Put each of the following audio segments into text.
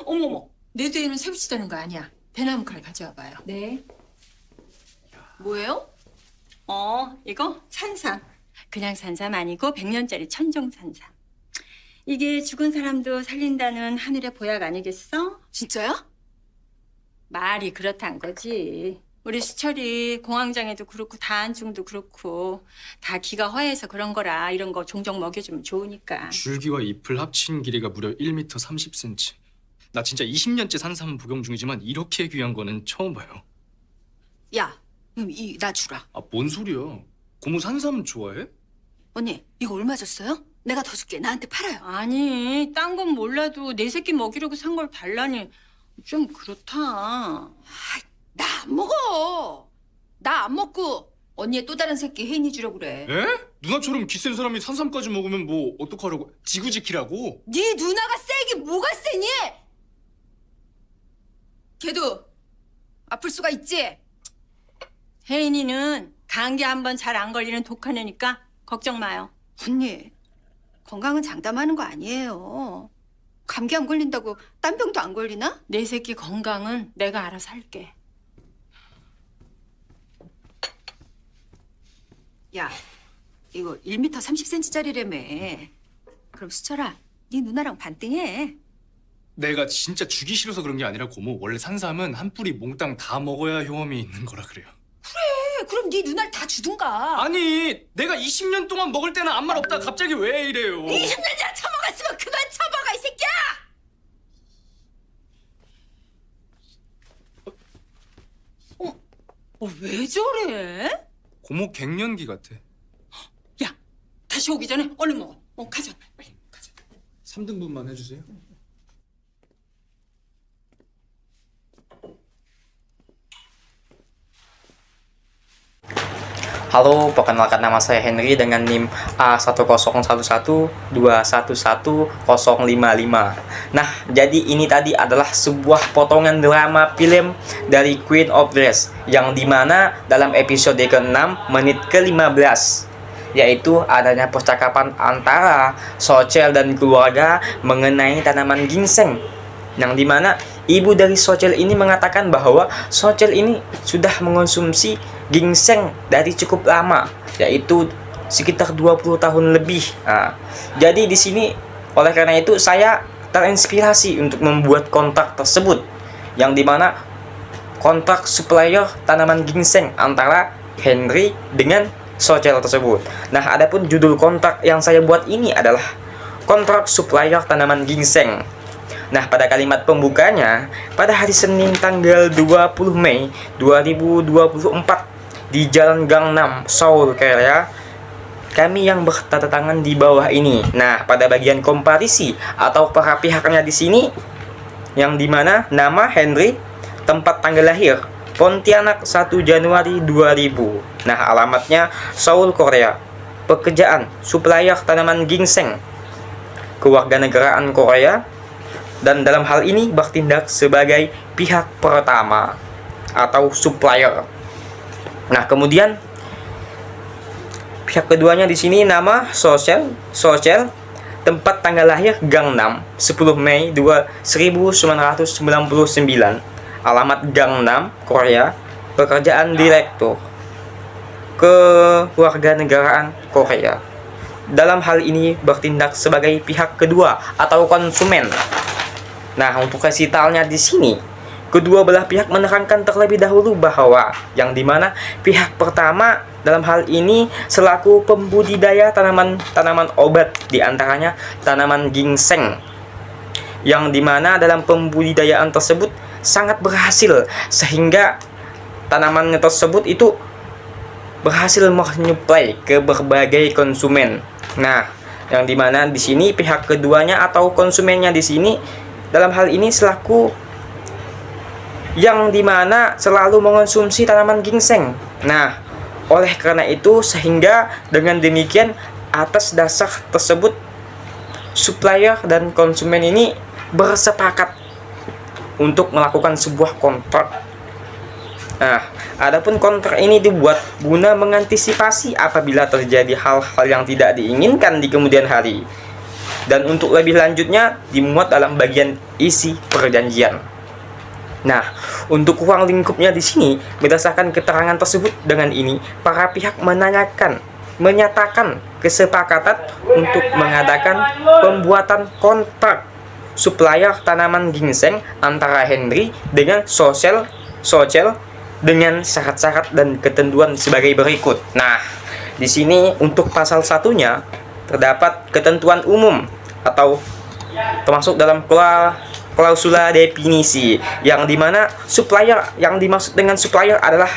어머머, 내 뒤에는 세우치다는 거 아니야. 대나무 칼 가져와봐요. 네. 뭐예요? 이거 산삼. 그냥 산삼 아니고 100년짜리 천정 산삼. 이게 죽은 사람도 살린다는 하늘의 보약 아니겠어? 진짜야? 말이 그렇단 거지. 우리 수철이 공황장애도 그렇고 다한증도 그렇고 다 기가 허해서 그런 거라 이런 거 종종 먹여주면 좋으니까. 줄기와 잎을 합친 길이가 무려 1m 30cm. 나 진짜 20년째 산삼 복용 중이지만 이렇게 귀한 거는 처음 봐요. 야, 그럼 나 주라. 아, 뭔 소리야? 고모 산삼 좋아해? 언니, 이거 얼마 줬어요? 내가 더 줄게. 나한테 팔아요. 아니, 딴 건 몰라도 내 새끼 먹이려고 산 걸 달라니 좀 그렇다. 나 안 먹어. 나 안 먹고 언니의 또 다른 새끼 혜인이 주려고 그래. 에? 누나처럼 기센 사람이 산삼까지 먹으면 뭐 어떡하라고? 지구 지키라고? 네 누나가 세긴 뭐가 세니? 걔도 아플 수가 있지? 혜인이는 감기 한 번 잘 안 걸리는 독한 애니까 걱정 마요. 언니, 건강은 장담하는 거 아니에요. 감기 안 걸린다고 딴 병도 안 걸리나? 내 새끼 건강은 내가 알아서 할게. 야, 이거 1m 30cm짜리라며. 그럼 수철아, 네 누나랑 반띵해. 내가 진짜 주기 싫어서 그런 게 아니라 고모, 원래 산삼은 한 뿌리 몽땅 다 먹어야 효험이 있는 거라 그래요. 그래, 그럼 네 누나를 다 주든가. 아니, 내가 20년 동안 먹을 때는 아무 말 없다 갑자기 왜 이래요? 20년이나 처먹었으면 그만 처먹어, 이 새끼야! 왜 저래? 고모 갱년기 같아. 야, 다시 오기 전에 얼른 먹어. 가자, 빨리 가자. 3등분만 해주세요. Halo, perkenalkan nama saya Henry dengan NIM A10112110055. Nah, jadi ini tadi adalah sebuah potongan drama film dari Queen of Dress yang dimana dalam episode ke-6 menit ke-15 yaitu adanya percakapan antara Sochel dan keluarga mengenai tanaman ginseng yang dimana ibu dari Sochel ini mengatakan bahwa Sochel ini sudah mengonsumsi ginseng dari cukup lama, yaitu sekitar 20 tahun lebih. Nah, jadi di sini oleh karena itu saya terinspirasi untuk membuat kontrak tersebut yang dimana kontrak supplier tanaman ginseng antara Henry dengan Sochel tersebut. Nah, adapun judul kontrak yang saya buat ini adalah kontrak supplier tanaman ginseng. Nah, pada kalimat pembukanya, pada hari Senin tanggal 20 Mei 2024 di Jalan Gangnam, Seoul, Korea, kami yang bertanda tangan di bawah ini. Nah, pada bagian komparisi atau para pihaknya di sini, yang dimana nama Henry, tempat tanggal lahir Pontianak 1 Januari 2000. Nah, alamatnya Seoul, Korea. Pekerjaan supplier tanaman ginseng, kewarganegaraan Korea, dan dalam hal ini bertindak sebagai pihak pertama atau supplier. Nah, kemudian pihak keduanya di sini nama Sochel, tempat tanggal lahir Gangnam 10 Mei 1999, alamat Gangnam, Korea, pekerjaan direktur, kewarganegaraan Korea. Dalam hal ini bertindak sebagai pihak kedua atau konsumen. Nah, untuk resitalnya di sini, kedua belah pihak menerangkan terlebih dahulu bahwa yang dimana pihak pertama dalam hal ini selaku pembudidaya tanaman obat, diantaranya tanaman ginseng, yang dimana dalam pembudidayaan tersebut sangat berhasil sehingga tanaman tersebut itu berhasil menyuplai ke berbagai konsumen. Nah, yang dimana di sini pihak keduanya atau konsumennya di sini dalam hal ini selaku yang dimana selalu mengonsumsi tanaman ginseng. Nah, oleh karena itu sehingga dengan demikian atas dasar tersebut supplier dan konsumen ini bersepakat untuk melakukan sebuah kontrak. Nah, adapun kontrak ini dibuat guna mengantisipasi apabila terjadi hal-hal yang tidak diinginkan di kemudian hari. Dan untuk lebih lanjutnya dimuat dalam bagian isi perjanjian. Nah, untuk ruang lingkupnya di sini, berdasarkan keterangan tersebut, dengan ini para pihak menyatakan kesepakatan untuk mengadakan pembuatan kontrak supplier tanaman ginseng antara Henry dengan Sochel dengan syarat-syarat dan ketentuan sebagai berikut. Nah, di sini untuk pasal satunya terdapat ketentuan umum atau termasuk dalam klausula definisi, yang dimana supplier, yang dimaksud dengan supplier adalah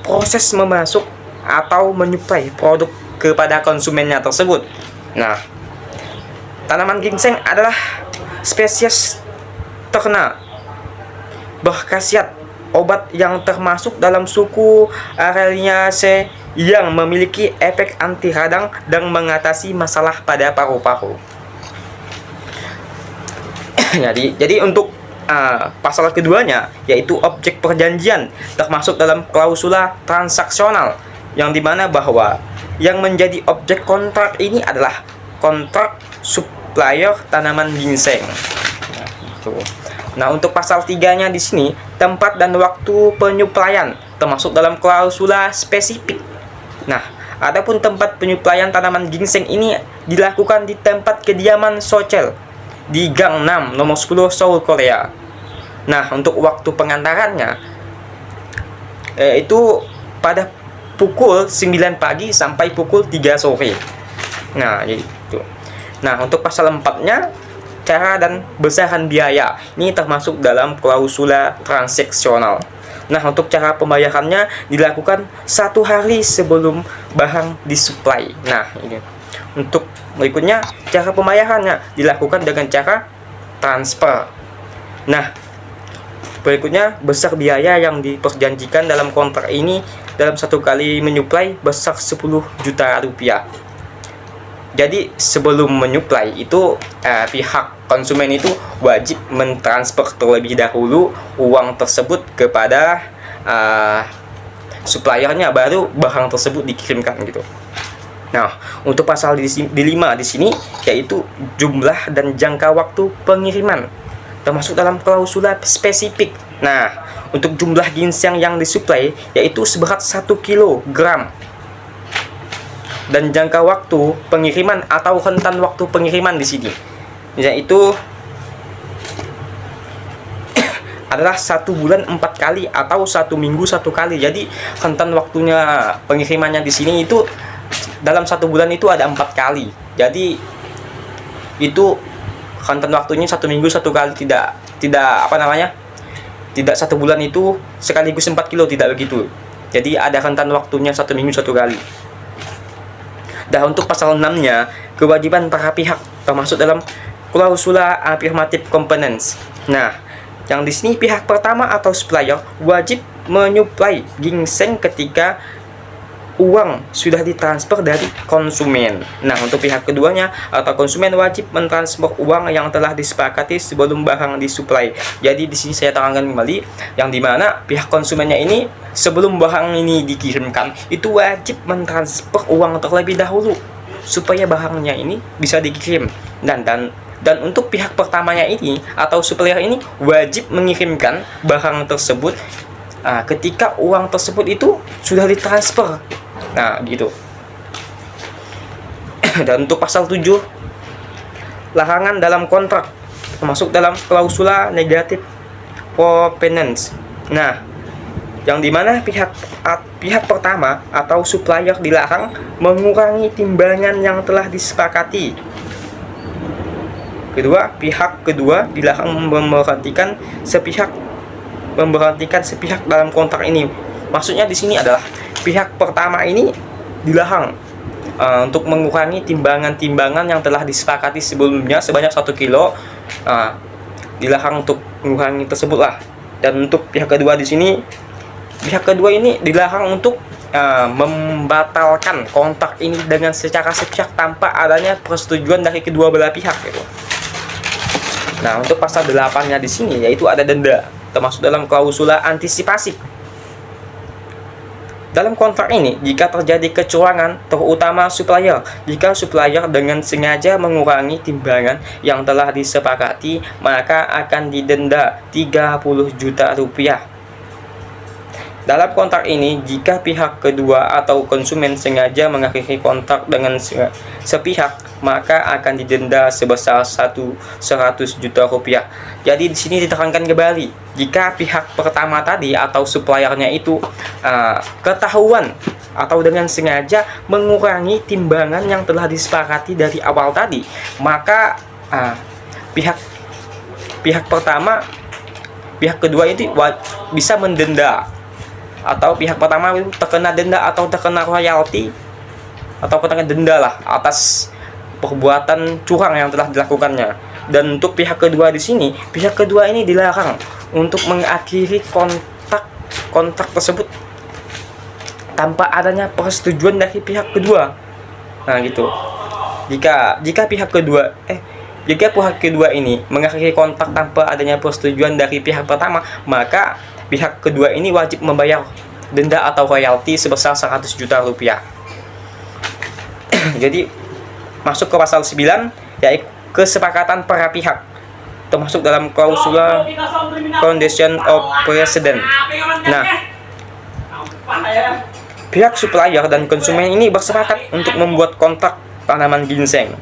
proses memasuk atau menyuplai produk kepada konsumennya tersebut. Nah, tanaman ginseng adalah spesies terna berkhasiat obat yang termasuk dalam suku Araliaceae yang memiliki efek anti radang dan mengatasi masalah pada paru-paru. Jadi untuk pasal keduanya, yaitu objek perjanjian, termasuk dalam klausula transaksional, yang dimana bahwa yang menjadi objek kontrak ini adalah kontrak supplier tanaman ginseng. Nah, untuk pasal 3-nya di sini, tempat dan waktu penyuplaian, termasuk dalam klausula spesifik. Nah, adapun tempat penyuplaian tanaman ginseng ini dilakukan di tempat kediaman Sochel di Gang 6 nomor 10 Seoul, Korea. Nah, untuk waktu pengantarannya itu pada pukul 9 pagi sampai pukul 3 sore. Nah, gitu. Nah, untuk pasal 4-nya, cara dan besaran biaya, ini termasuk dalam klausula transaksional. Nah, untuk cara pembayarannya dilakukan 1 hari sebelum barang disuplai. Nah, ini. Untuk berikutnya, cara pembayarannya dilakukan dengan cara transfer. Nah, berikutnya, besar biaya yang diperjanjikan dalam kontrak ini dalam 1 kali menyuplai besar 10 juta rupiah. Jadi sebelum menyuplai itu pihak konsumen itu wajib mentransfer terlebih dahulu uang tersebut kepada suppliernya, baru barang tersebut dikirimkan gitu. Nah, untuk pasal di 5 di sini, yaitu jumlah dan jangka waktu pengiriman, termasuk dalam klausula spesifik. Nah, untuk jumlah ginseng yang disuplai yaitu seberat 1 kilogram, dan jangka waktu pengiriman atau rentan waktu pengiriman di sini yaitu adalah 1 bulan 4 kali atau 1 minggu 1 kali. Jadi rentan waktunya pengirimannya di sini itu dalam 1 bulan itu ada 4 kali. Jadi itu rentan waktunya 1 minggu 1 kali, tidak tidak 1 bulan itu sekaligus 4 kilo, tidak begitu. Jadi ada rentan waktunya 1 minggu 1 kali. Dan untuk pasal 6-nya, kewajiban para pihak termasuk dalam klausula affirmative components. Nah, yang di sini pihak pertama atau supplier wajib menyuplai ginseng ketika uang sudah ditransfer dari konsumen. Nah, untuk pihak keduanya atau konsumen wajib mentransfer uang yang telah disepakati sebelum barang disuplai. Jadi di sini saya terangkan kembali, yang dimana pihak konsumennya ini sebelum barang ini dikirimkan itu wajib mentransfer uang terlebih dahulu supaya barangnya ini bisa dikirim. Dan untuk pihak pertamanya ini atau supplier ini wajib mengirimkan barang tersebut ketika uang tersebut itu sudah ditransfer. Nah, gitu. Dan untuk pasal 7, larangan dalam kontrak, termasuk dalam klausula negatif provenance. Nah, yang dimana pihak pertama atau supplier dilarang mengurangi timbangan yang telah disepakati. Pihak kedua dilarang memberhentikan sepihak dalam kontrak ini. Maksudnya di sini adalah pihak pertama ini dilarang untuk mengurangi timbangan yang telah disepakati sebelumnya sebanyak 1 kilo. Dilarang untuk mengurangi tersebut lah. Dan untuk pihak kedua di sini, pihak kedua ini dilarang untuk membatalkan kontrak ini dengan secara sepihak tanpa adanya persetujuan dari kedua belah pihak gitu. Nah, untuk pasal 8-nya di sini yaitu ada denda, termasuk dalam klausula antisipasi. Dalam kontrak ini, jika terjadi kecurangan, terutama supplier, jika supplier dengan sengaja mengurangi timbangan yang telah disepakati, maka akan didenda 30 juta rupiah. Dalam kontrak ini, jika pihak kedua atau konsumen sengaja mengakhiri kontrak dengan sepihak, maka akan didenda sebesar 100 juta rupiah. Jadi di sini diterangkan kembali, jika pihak pertama tadi atau suppliernya itu ketahuan atau dengan sengaja mengurangi timbangan yang telah disepakati dari awal tadi, maka pihak pertama, pihak kedua itu bisa mendenda, atau pihak pertama itu terkena denda atau terkena royalti atau terkena denda lah atas perbuatan curang yang telah dilakukannya. Dan untuk pihak kedua di sini, pihak kedua ini dilarang untuk mengakhiri kontrak tersebut tanpa adanya persetujuan dari pihak kedua. Nah gitu. Jika pihak kedua ini mengakhiri kontrak tanpa adanya persetujuan dari pihak pertama, maka pihak kedua ini wajib membayar denda atau royalti sebesar 100 juta rupiah. Jadi masuk ke pasal 9, yaitu kesepakatan para pihak, termasuk dalam klausula condition of precedent. Nah, pihak supplier dan konsumen ini bersepakat untuk membuat kontrak tanaman ginseng.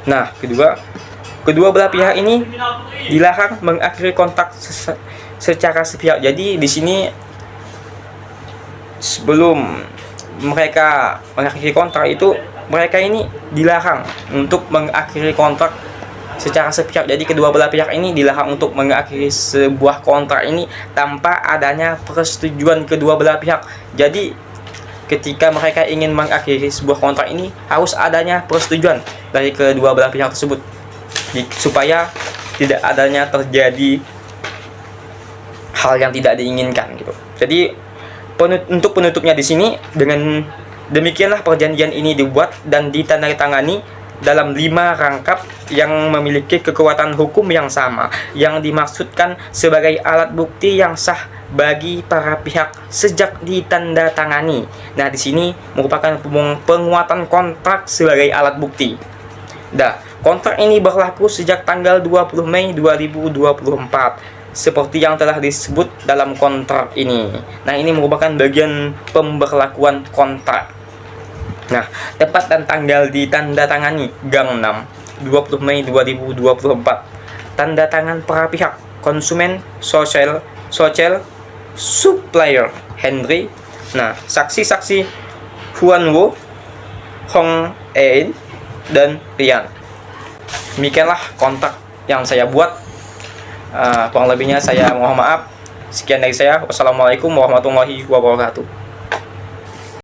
Nah, kedua belah pihak ini dilarang mengakhiri kontrak secara sepihak. Jadi di sini sebelum mereka mengakhiri kontrak itu, mereka ini dilarang untuk mengakhiri kontrak secara sepihak. Jadi kedua belah pihak ini dilarang untuk mengakhiri sebuah kontrak ini tanpa adanya persetujuan kedua belah pihak. Jadi ketika mereka ingin mengakhiri sebuah kontrak ini, harus adanya persetujuan dari kedua belah pihak tersebut, supaya tidak adanya terjadi hal yang tidak diinginkan gitu. Jadi untuk penutupnya di sini, dengan demikianlah perjanjian ini dibuat dan ditandatangani dalam 5 rangkap yang memiliki kekuatan hukum yang sama, yang dimaksudkan sebagai alat bukti yang sah bagi para pihak sejak ditandatangani. Nah, di sini merupakan penguatan kontrak sebagai alat bukti. Nah, kontrak ini berlaku sejak tanggal 20 Mei 2024. Seperti yang telah disebut dalam kontrak ini. Nah, ini merupakan bagian pemberlakuan kontrak. Nah, tepat dan tanggal ditandatangani Gang 6 20 Mei 2024. Tanda tangan para pihak, konsumen, social, supplier Henry. Nah, saksi-saksi Huan Wo, Hong Ein, dan Rian. Demikianlah kontrak yang saya buat. Kurang lebihnya saya mohon maaf. Sekian dari saya. Wassalamualaikum warahmatullahi wabarakatuh.